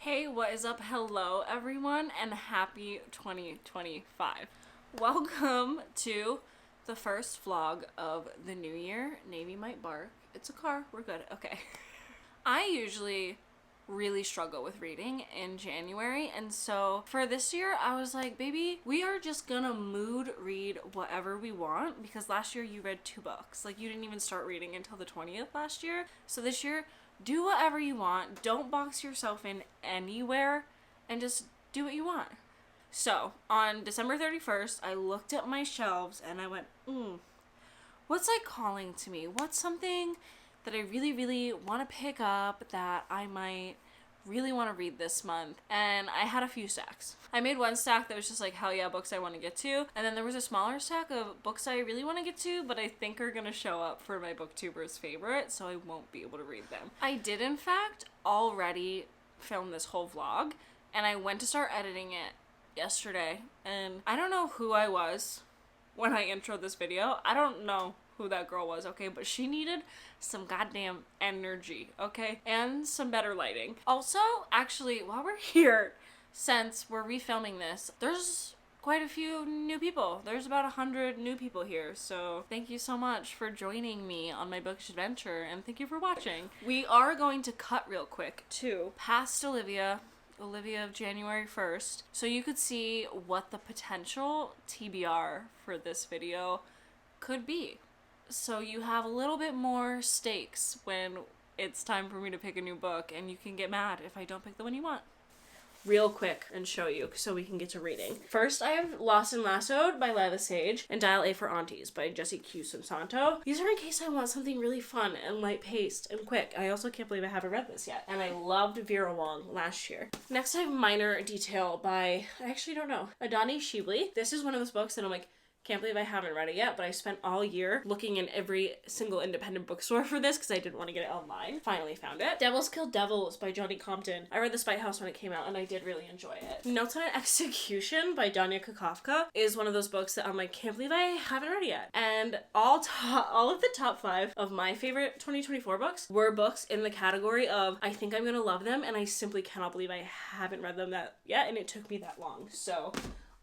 Hey, what is up? Hello, everyone, and happy 2025. Welcome to the first vlog of the new year. Navy might bark. It's a car. We're good. Okay. I usually really struggle with reading in January, and so for this year I was like, baby, we are just gonna mood read whatever we want, because last year you read 2 books. Like, you didn't even start reading until the 20th last year. So this year, do whatever you want. Don't box yourself in anywhere and just do what you want. So on December 31st, I looked at my shelves and I went, what's like calling to me? What's something that I really, really want to pick up that I might really want to read this month? And I had a few stacks. I made one stack that was just like, hell yeah, books I want to get to. And then there was a smaller stack of books I really want to get to, but I think are going to show up for my booktubers favorite, so I won't be able to read them. I did, in fact, already film this whole vlog, and I went to start editing it yesterday. And I don't know who I was when I introed this video. I don't know who that girl was, okay? But she needed some goddamn energy, okay? And some better lighting. Also, actually, while we're here, since we're refilming this, there's quite a few new people. There's about 100 new people here, so thank you so much for joining me on my bookish adventure, and thank you for watching. We are going to cut real quick to past Olivia of January 1st, so you could see what the potential TBR for this video could be. So you have a little bit more stakes when it's time for me to pick a new book, and you can get mad if I don't pick the one you want. Real quick and show you so we can get to reading. First, I have Lost and Lassoed by Lila Sage and Dial A for Aunties by Jessie Q. Santo. These are in case I want something really fun and light-paced and quick. I also can't believe I haven't read this yet, and I loved Vera Wong last year. Next, I have Minor Detail by, I actually don't know, Adani Shibli. This is one of those books that I'm like, can't believe I haven't read it yet, but I spent all year looking in every single independent bookstore for this because I didn't want to get it online. Finally found it. Devils Kill Devils by Johnny Compton. I read The Spite House when it came out, and I did really enjoy it. Notes on an Execution by Danya Kakofka is one of those books that I'm like, can't believe I haven't read it yet. And all of the top 5 of my favorite 2024 books were books in the category of I think I'm gonna love them, and I simply cannot believe I haven't read them yet, and it took me that long. So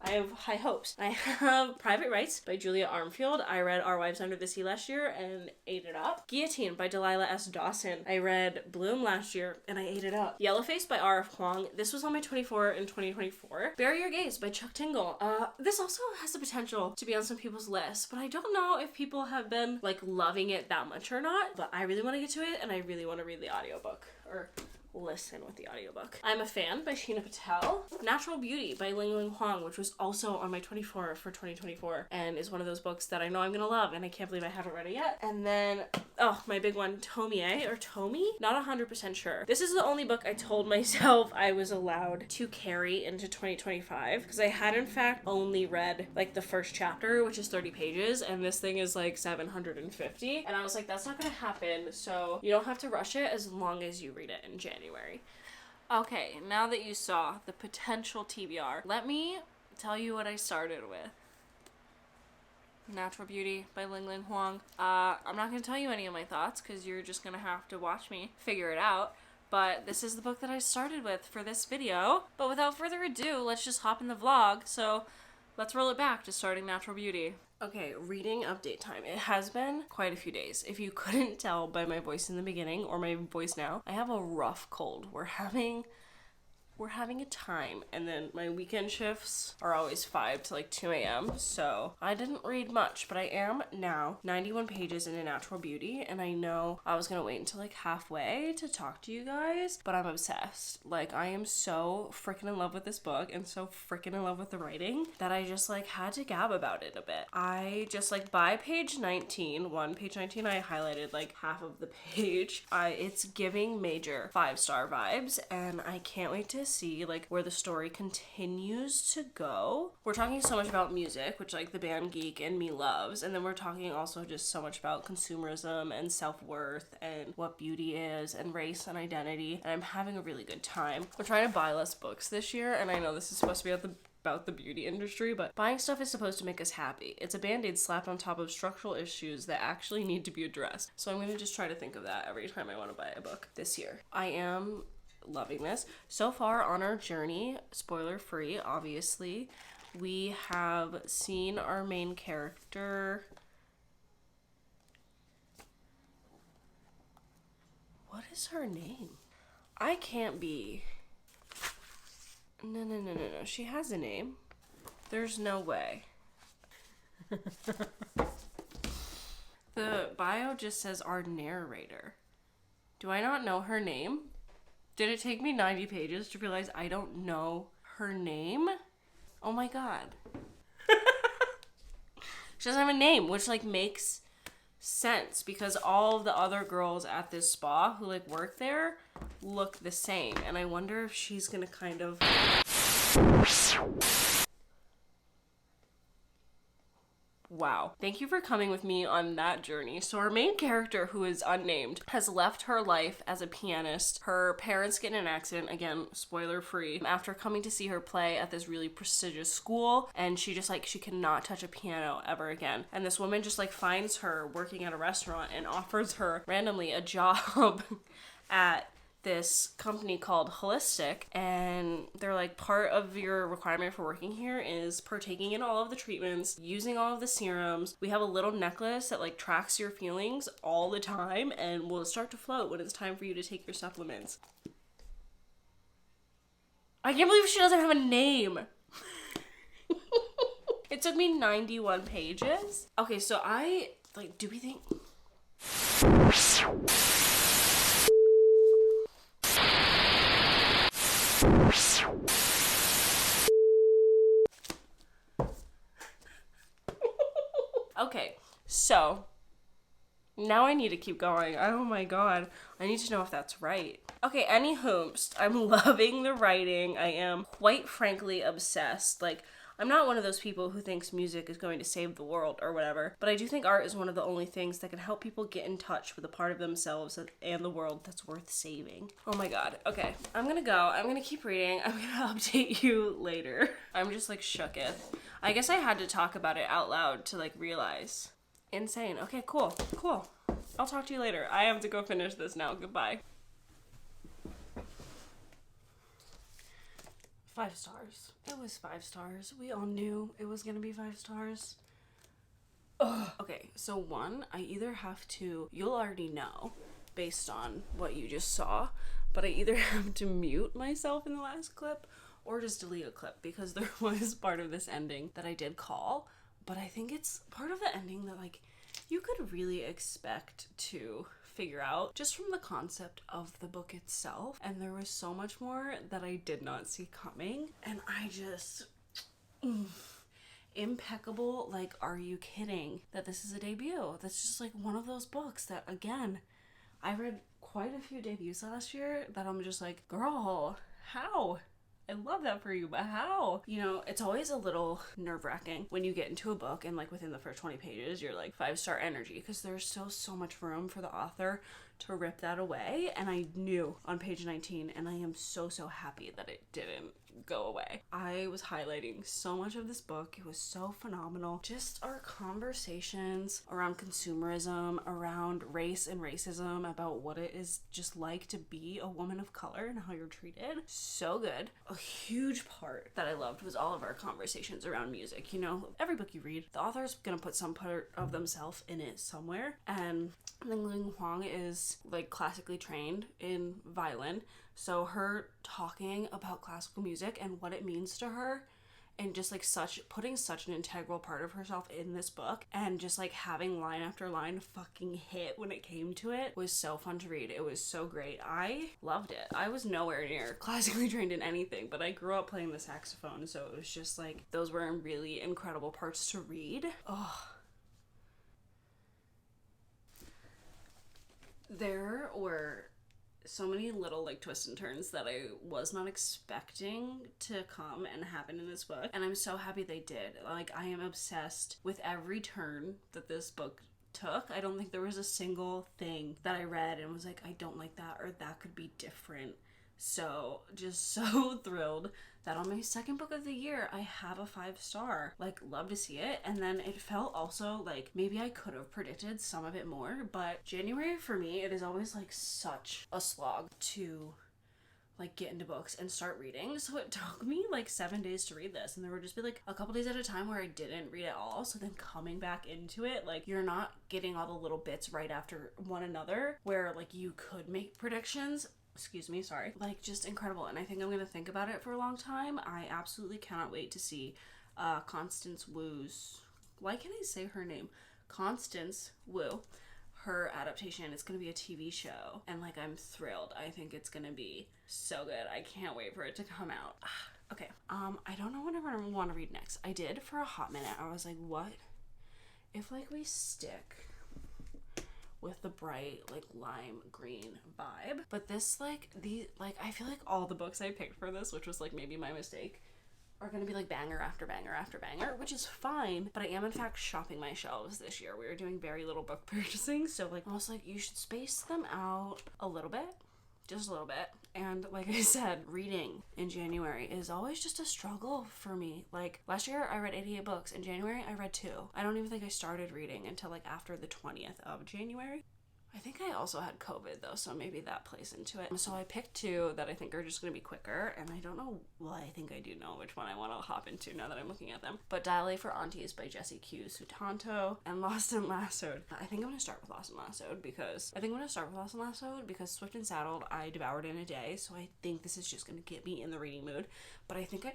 I have high hopes. I have Private Rights by Julia Armfield. I read Our Wives Under the Sea last year and ate it up. Guillotine by Delilah S. Dawson. I read Bloom last year and I ate it up. Yellowface by R.F. Huang. This was on my 24 in 2024. Bury Your Gaze by Chuck Tingle. This also has the potential to be on some people's lists, but I don't know if people have been like loving it that much or not, but I really want to get to it, and I really want to read the audiobook, or listen with the audiobook. I'm a Fan by Sheena Patel. Natural Beauty by Ling Ling Huang, which was also on my 24 for 2024 and is one of those books that I know I'm gonna love, and I can't believe I haven't read it yet. And then, my big one, Tomie or Tomi? Not 100% sure. This is the only book I told myself I was allowed to carry into 2025, because I had in fact only read like the first chapter, which is 30 pages, and this thing is like 750, and I was like, that's not gonna happen, so you don't have to rush it as long as you read it in January. Okay, now that you saw the potential TBR, let me tell you what I started with. Natural Beauty by Ling Ling Huang. I'm not going to tell you any of my thoughts because you're just going to have to watch me figure it out. But this is the book that I started with for this video. But without further ado, let's just hop in the vlog. So let's roll it back to starting Natural Beauty. Okay, reading update time. It has been quite a few days. If you couldn't tell by my voice in the beginning or my voice now, I have a rough cold. We're having a time, and then my weekend shifts are always 5 to like 2 a.m. So I didn't read much, but I am now 91 pages into Natural Beauty, and I know I was gonna wait until like halfway to talk to you guys, but I'm obsessed. Like, I am so freaking in love with this book and so freaking in love with the writing that I just like had to gab about it a bit. I just like by page 19, page 19, I highlighted like half of the page. It's giving major 5-star vibes, and I can't wait to see like where the story continues to go. We're talking so much about music, which like the band Geek and me loves, and then we're talking also just so much about consumerism and self-worth and what beauty is and race and identity, and I'm having a really good time. We're trying to buy less books this year, and I know this is supposed to be about the beauty industry, but buying stuff is supposed to make us happy. It's a band-aid slapped on top of structural issues that actually need to be addressed. So I'm gonna just try to think of that every time I want to buy a book this year. I am loving this. So far on our journey, spoiler free, obviously, we have seen our main character. What is her name? I can't be. No. She has a name. There's no way. The bio just says our narrator. Do I not know her name? Did it take me 90 pages to realize I don't know her name? Oh my god. She doesn't have a name, which like makes sense because all of the other girls at this spa who like work there look the same. And I wonder if she's gonna kind of... Wow. Thank you for coming with me on that journey. So our main character, who is unnamed, has left her life as a pianist. Her parents get in an accident, again, spoiler free, after coming to see her play at this really prestigious school, and she just like, she cannot touch a piano ever again. And this woman just like finds her working at a restaurant and offers her randomly a job at this company called Holistic, and they're like, part of your requirement for working here is partaking in all of the treatments, using all of the serums. We have a little necklace that like tracks your feelings all the time and will start to float when it's time for you to take your supplements. I can't believe she doesn't have a name. It took me 91 pages. Okay, so I like, do we think... Okay, so now I need to keep going. Oh my god, I need to know if that's right. Okay, anywho, I'm loving the writing. I am quite frankly obsessed. Like, I'm not one of those people who thinks music is going to save the world or whatever, but I do think art is one of the only things that can help people get in touch with a part of themselves and the world that's worth saving. Oh my god. Okay, I'm gonna go. I'm gonna keep reading. I'm gonna update you later. I'm just like shooketh. I guess I had to talk about it out loud to like realize. Insane. Okay, cool. I'll talk to you later. I have to go finish this now. Goodbye. 5 stars. It was 5 stars. We all knew it was gonna be 5 stars. Ugh. Okay, so one, I either have to, you'll already know based on what you just saw, but I either have to mute myself in the last clip or just delete a clip because there was part of this ending that I did call, but I think it's part of the ending that like you could really expect to figure out just from the concept of the book itself, and there was so much more that I did not see coming, and I just impeccable. Like, are you kidding that this is a debut? That's just like one of those books that, again, I read quite a few debuts last year that I'm just like, girl, how? I love that for you, but how? You know, it's always a little nerve-wracking when you get into a book and like within the first 20 pages you're like 5-star energy, because there's still so much room for the author to rip that away, and I knew on page 19, and I am so happy that it didn't go away. I was highlighting so much of this book. It was so phenomenal. Just our conversations around consumerism, around race and racism, about what it is just like to be a woman of color and how you're treated. So good. A huge part that I loved was all of our conversations around music. You know, every book you read, the author's gonna put some part of themselves in it somewhere, and Ling Huang is like classically trained in violin, so her talking about classical music and what it means to her, and just like putting such an integral part of herself in this book, and just like having line after line fucking hit when it came to it, was so fun to read. It was so great. I loved it. I was nowhere near classically trained in anything, but I grew up playing the saxophone, so it was just like, those were really incredible parts to read. Oh. There were so many little like twists and turns that I was not expecting to come and happen in this book, and I'm so happy they did. Like, I am obsessed with every turn that this book took. I don't think there was a single thing that I read and was like, I don't like that, or that could be different. So just so thrilled that on my second book of the year I have a 5-star. Like, love to see it. And then it felt also like maybe I could have predicted some of it more, but January for me, it is always like such a slog to like get into books and start reading. So it took me like 7 days to read this, and there would just be like a couple days at a time where I didn't read at all. So then coming back into it, like you're not getting all the little bits right after one another where like you could make predictions. Excuse me, sorry. Like just incredible. And I think I'm gonna think about it for a long time. I absolutely cannot wait to see Constance Wu's, why can't I say her name? Constance Wu. Her adaptation. It's gonna be a TV show, and like I'm thrilled. I think it's gonna be so good. I can't wait for it to come out. Okay. I don't know what I want to read next. I did for a hot minute. I was like, what if like we stick with the bright like lime green vibe? But this like I feel like all the books I picked for this, which was like maybe my mistake, are gonna be like banger after banger after banger, which is fine, but I am in fact shopping my shelves this year. We are doing very little book purchasing, so like almost like you should space them out a little bit, just a little bit. And like I said, reading in January is always just a struggle for me. Like last year I read 88 books. In January I read 2. I don't even think I started reading until like after the 20th of January. I think I also had COVID though, so maybe that plays into it. So I picked 2 that I think are just going to be quicker, and I don't know, well, I think I do know which one I want to hop into now that I'm looking at them. But Dial A for Aunties by Jessie Q Sutanto and Lost and Lassoed. I think I'm going to start with Lost and Lassoed because Swift and Saddled I devoured in a day, so I think this is just going to get me in the reading mood. But I think I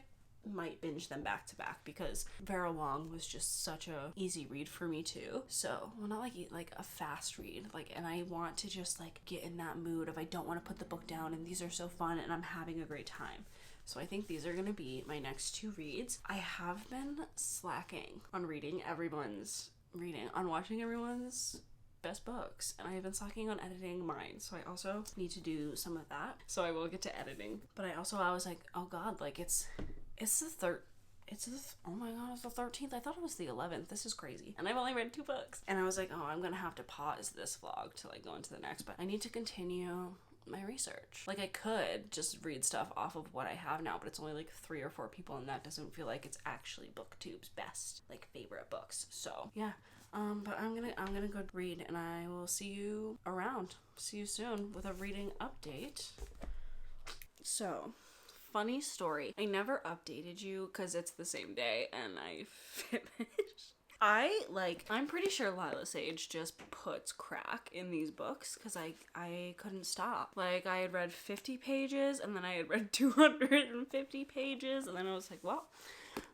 might binge them back to back because Vera Wong was just such a easy read for me too. So, well, not like a fast read, like, and I want to just like get in that mood of I don't want to put the book down and these are so fun and I'm having a great time. So I think these are going to be my next 2 reads. I have been slacking on reading everyone's reading, on watching everyone's best books, and I have been slacking on editing mine, so I also need to do some of that. So I will get to editing. But I was like, oh god, like it's the oh my god, it's the 13th. I thought it was the 11th. This is crazy. And I've only read 2 books. And I was like, oh, I'm gonna have to pause this vlog to like go into the next, but I need to continue my research. Like I could just read stuff off of what I have now, but it's only like 3 or 4 people, and that doesn't feel like it's actually BookTube's best like favorite books. So yeah. But I'm gonna go read, and I will see you around. See you soon with a reading update. So, funny story. I never updated you because it's the same day and I finished. I'm pretty sure Lila Sage just puts crack in these books because I couldn't stop. Like, I had read 50 pages and then I had read 250 pages and then I was like, well,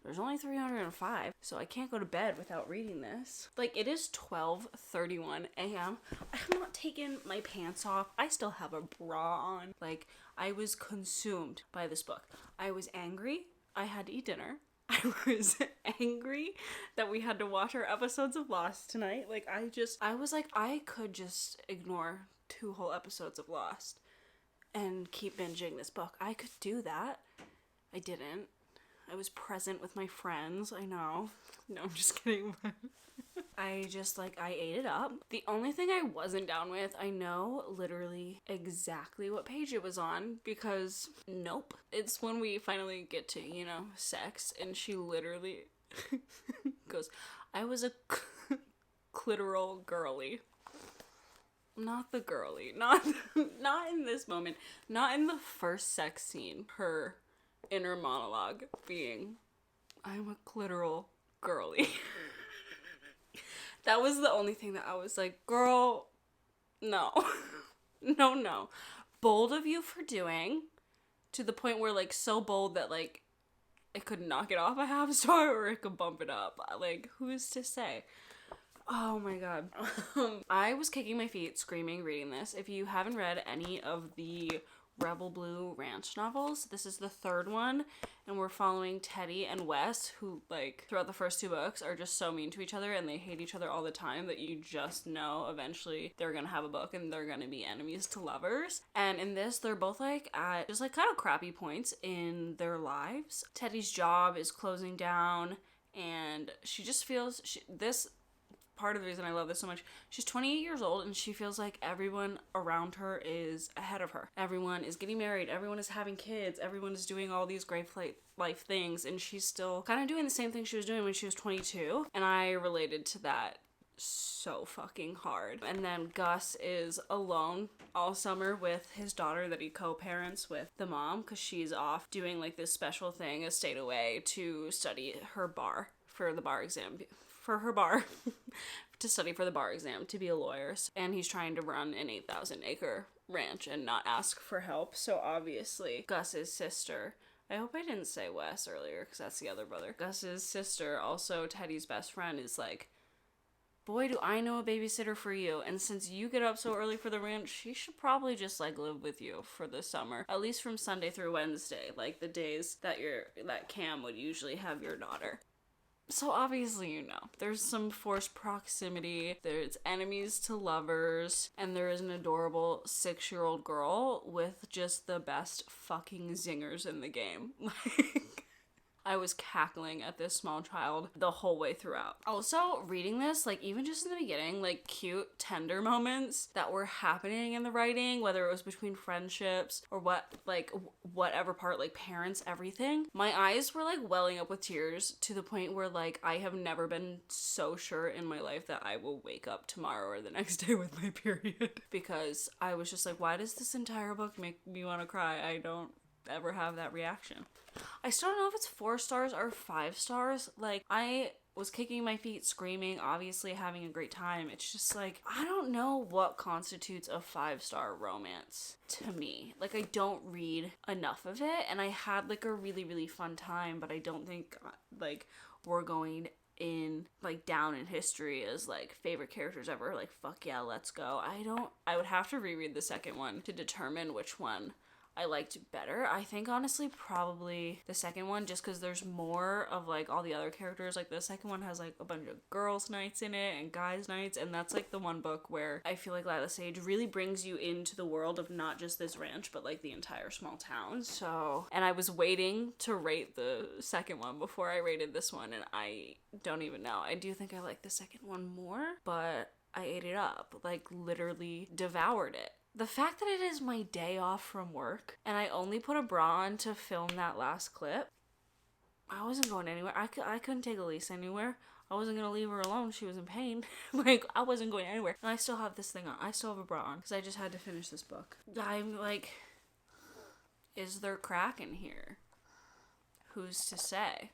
there's only 305, so I can't go to bed without reading this. Like, it is 12:31 a.m. I have not taken my pants off. I still have a bra on. Like, I was consumed by this book. I was angry. I had to eat dinner. I was angry that we had to watch our episodes of Lost tonight. Like, I was like, I could just ignore 2 whole episodes of Lost and keep binging this book. I could do that. I didn't. I was present with my friends. I know. No, I'm just kidding. I ate it up. The only thing I wasn't down with, I know literally exactly what page it was on because nope. It's when we finally get to, sex, and she literally goes, I was a clitoral girly. Not the girly. Not in this moment. Not in the first sex scene. Her inner monologue being, I'm a clitoral girly. That was the only thing that I was like, girl, no. No. Bold of you for doing, to the point where, like, so bold that, like, it could knock it off a half star or it could bump it up. Like, who's to say? Oh my god. I was kicking my feet, screaming, reading this. If you haven't read any of the Rebel Blue Ranch novels, this is the 3rd one, and we're following Teddy and Wes, who, like, throughout the first 2 books are just so mean to each other and they hate each other all the time that you just know eventually they're gonna have a book and they're gonna be enemies to lovers. And in this, they're both, like, at just, like, kind of crappy points in their lives. Teddy's job is closing down and she just feels, this part of the reason I love this so much, she's 28 years old and she feels like everyone around her is ahead of her. Everyone is getting married, everyone is having kids, everyone is doing all these great life things, and she's still kind of doing the same thing she was doing when she was 22. And I related to that so fucking hard. And then Gus is alone all summer with his daughter that he co-parents with the mom, because she's off doing like this special thing, a state away to study her bar for the bar exam, for her bar to study for the bar exam to be a lawyer. And he's trying to run an 8,000 acre ranch and not ask for help. So obviously Gus's sister, I hope I didn't say Wes earlier because that's the other brother, Gus's sister, also Teddy's best friend, is like, boy, do I know a babysitter for you. And since you get up so early for the ranch, she should probably just like live with you for the summer, at least from Sunday through Wednesday, like the days that Cam would usually have your daughter. So obviously, you know, there's some forced proximity, there's enemies to lovers, and there is an adorable 6-year-old girl with just the best fucking zingers in the game. Like, I was cackling at this small child the whole way throughout. Also, reading this, like, even just in the beginning, like, cute, tender moments that were happening in the writing, whether it was between friendships or whatever part, like, parents, everything. My eyes were, like, welling up with tears to the point where, like, I have never been so sure in my life that I will wake up tomorrow or the next day with my period. Because I was just like, why does this entire book make me want to cry? I don't ever have that reaction. I still don't know if it's 4 stars or 5 stars. Like, I was kicking my feet, screaming, obviously having a great time. It's just like, I don't know what constitutes a 5-star romance to me. Like, I don't read enough of it, and I had like a really, really fun time, but I don't think like we're going in like down in history as like favorite characters ever. Like, fuck yeah, let's go. I would have to reread the second one to determine which one I liked better. I think honestly probably the second one, just because there's more of like all the other characters. Like, the second one has like a bunch of girls' nights in it and guys' nights, and that's like the one book where I feel like Lila Sage really brings you into the world of not just this ranch but like the entire small town. So, and I was waiting to rate the second one before I rated this one, and I don't even know. I do think I like the second one more, but I ate it up, like literally devoured it. The fact that it is my day off from work and I only put a bra on to film that last clip, I wasn't going anywhere. I couldn't take Elise anywhere. I wasn't going to leave her alone. She was in pain. Like, I wasn't going anywhere. And I still have this thing on. I still have a bra on because I just had to finish this book. I'm like, is there crack in here? Who's to say?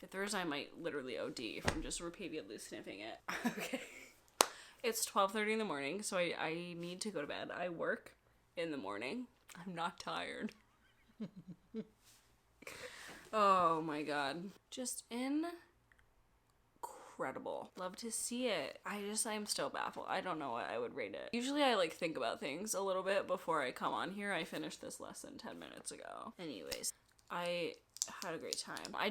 If there is, I might literally OD from just repeatedly sniffing it. Okay. It's 12:30 in the morning, so I need to go to bed. I work in the morning. I'm not tired. Oh my god. Just incredible. Love to see it. I'm still baffled. I don't know what I would rate it. Usually I like think about things a little bit before I come on here. I finished this less than 10 minutes ago. Anyways, I had a great time. I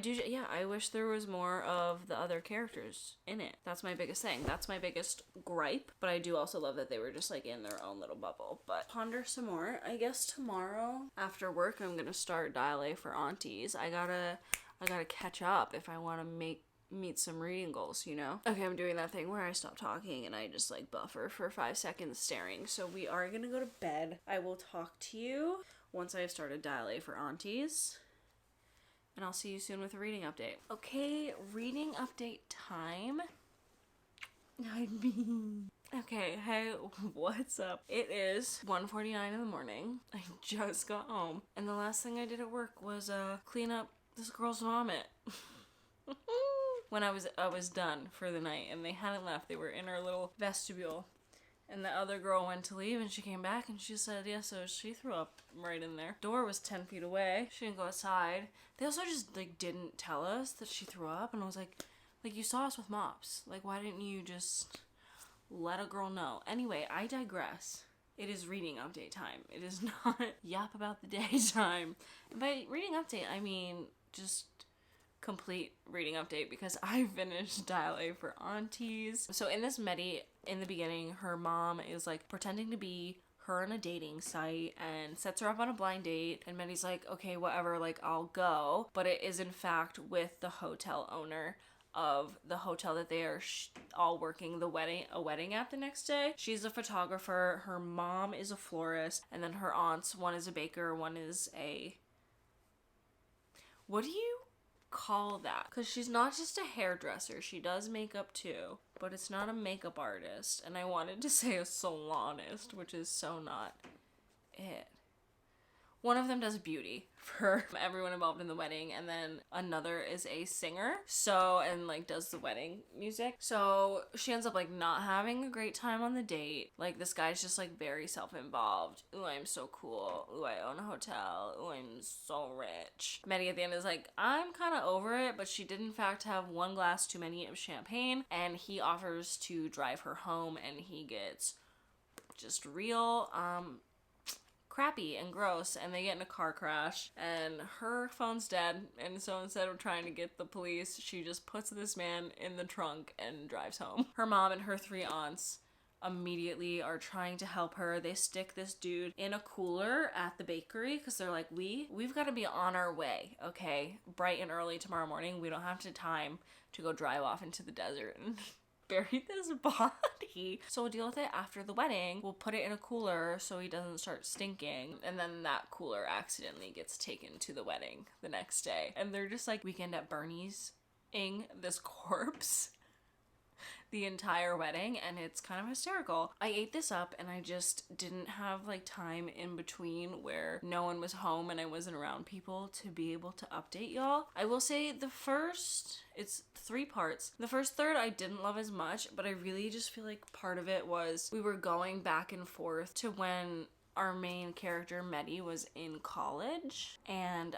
wish there was more of the other characters in it. That's my biggest thing. That's my biggest gripe. But I do also love that they were just like in their own little bubble. But ponder some more. I guess tomorrow after work I'm gonna start Dial A for Aunties. I gotta catch up if I want to meet some reading goals, you know? Okay, I'm doing that thing where I stop talking and I just like buffer for 5 seconds staring. So we are gonna go to bed. I will talk to you once I've started Dial A for Aunties. And I'll see you soon with a reading update. Okay, reading update time. Okay, hey, what's up? It is 1:49 in the morning. I just got home. And the last thing I did at work was clean up this girl's vomit. When I was done for the night and they hadn't left. They were in our little vestibule. And the other girl went to leave and she came back and she said, yeah, so she threw up right in there. Door was 10 feet away. She didn't go outside. They also just like didn't tell us that she threw up, and I was like, you saw us with mops. Like, why didn't you just let a girl know? Anyway, I digress. It is reading update time. It is not yap about the day time. And by reading update, I mean just complete reading update because I finished Dial A for Aunties. So in this Medi, in the beginning, her mom is like pretending to be her on a dating site and sets her up on a blind date, and Medi's like, okay, whatever, like I'll go, but it is in fact with the hotel owner of the hotel that they are all working a wedding at the next day. She's a photographer, her mom is a florist, and then her aunts, one is a baker, one is a, what do you call that, because she's not just a hairdresser, she does makeup too, but it's not a makeup artist, and I wanted to say a salonist, which is so not it. One of them does beauty for everyone involved in the wedding, and then another is a singer, and like does the wedding music. So she ends up like not having a great time on the date. Like, this guy's just like very self-involved. Ooh, I'm so cool. Ooh, I own a hotel. Ooh, I'm so rich. Maddie at the end is like, I'm kind of over it, but she did in fact have one glass too many of champagne, and he offers to drive her home, and he gets just real crappy and gross, and they get in a car crash, and her phone's dead, and so instead of trying to get the police, she just puts this man in the trunk and drives home. Her mom and her 3 aunts immediately are trying to help her. They stick this dude in a cooler at the bakery because they're like, we've got to be on our way, okay, bright and early tomorrow morning. We don't have time to go drive off into the desert and bury this body. So we'll deal with it after the wedding. We'll put it in a cooler so he doesn't start stinking. And then that cooler accidentally gets taken to the wedding the next day. And they're just like Weekend at Bernie's-ing this corpse the entire wedding, and it's kind of hysterical. I ate this up, and I just didn't have like time in between where no one was home and I wasn't around people to be able to update y'all. I will say it's 3 parts. The first third I didn't love as much, but I really just feel like part of it was we were going back and forth to when our main character Medi was in college, and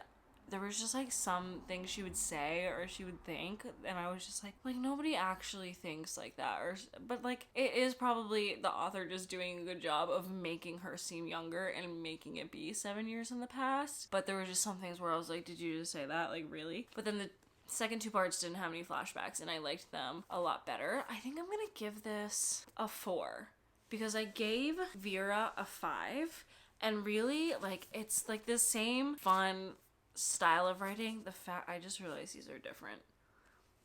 there was just like some things she would say or she would think, and I was just like nobody actually thinks like that. But like, it is probably the author just doing a good job of making her seem younger and making it be 7 years in the past. But there were just some things where I was like, did you just say that? Like, really? But then the second 2 parts didn't have any flashbacks, and I liked them a lot better. I think I'm gonna give this a 4 because I gave Vera a 5, and really, like, it's like the same fun style of writing. I just realized these are different.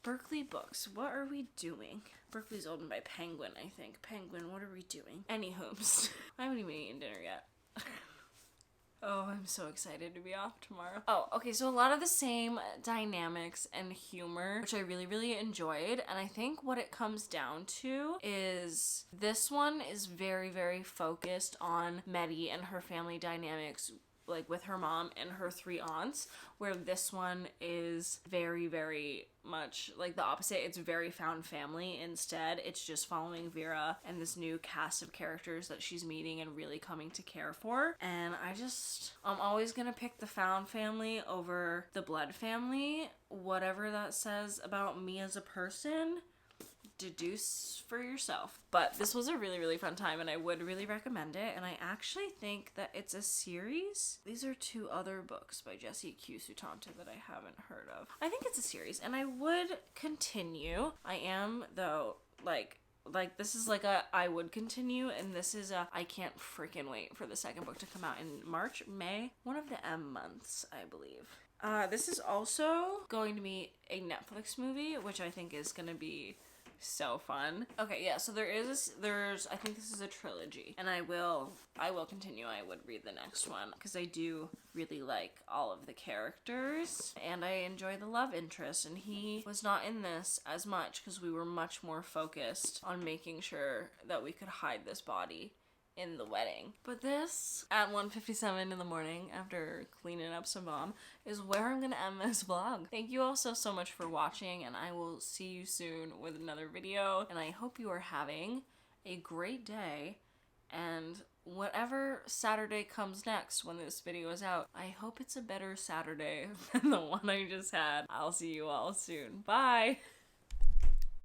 Berkley Books, what are we doing? Berkley's owned by Penguin, I think. Penguin, what are we doing? Anywho, I haven't even eaten dinner yet. Oh, I'm so excited to be off tomorrow. Oh, okay, so a lot of the same dynamics and humor, which I really, really enjoyed. And I think what it comes down to is this one is very, very focused on Medi and her family dynamics, like with her mom and her 3 aunts, where this one is very, very much like the opposite. It's very found family instead. It's just following Vera and this new cast of characters that she's meeting and really coming to care for. And I'm always gonna pick the found family over the blood family. Whatever that says about me as a person, deduce for yourself. But this was a really, really fun time, and I would really recommend it. And I actually think that it's a series. These are 2 other books by Jessie Q. Sutanta that I haven't heard of. I think it's a series, and I would continue. I am, though, like this is like a I would continue, and this is a I can't freaking wait for the second book to come out in March, May, one of the M months, I believe. This is also going to be a Netflix movie, which I think is going to be so fun. Okay, yeah, so there's I think this is a trilogy, and I will continue. I would read the next one because I do really like all of the characters, and I enjoy the love interest, and he was not in this as much because we were much more focused on making sure that we could hide this body in the wedding. But this, at 1:57 in the morning, after cleaning up some bomb, is where I'm gonna end this vlog. Thank you all so much for watching, and I will see you soon with another video, and I hope you are having a great day, and whatever Saturday comes next when this video is out, I hope it's a better Saturday than the one I just had. I'll see you all soon. Bye!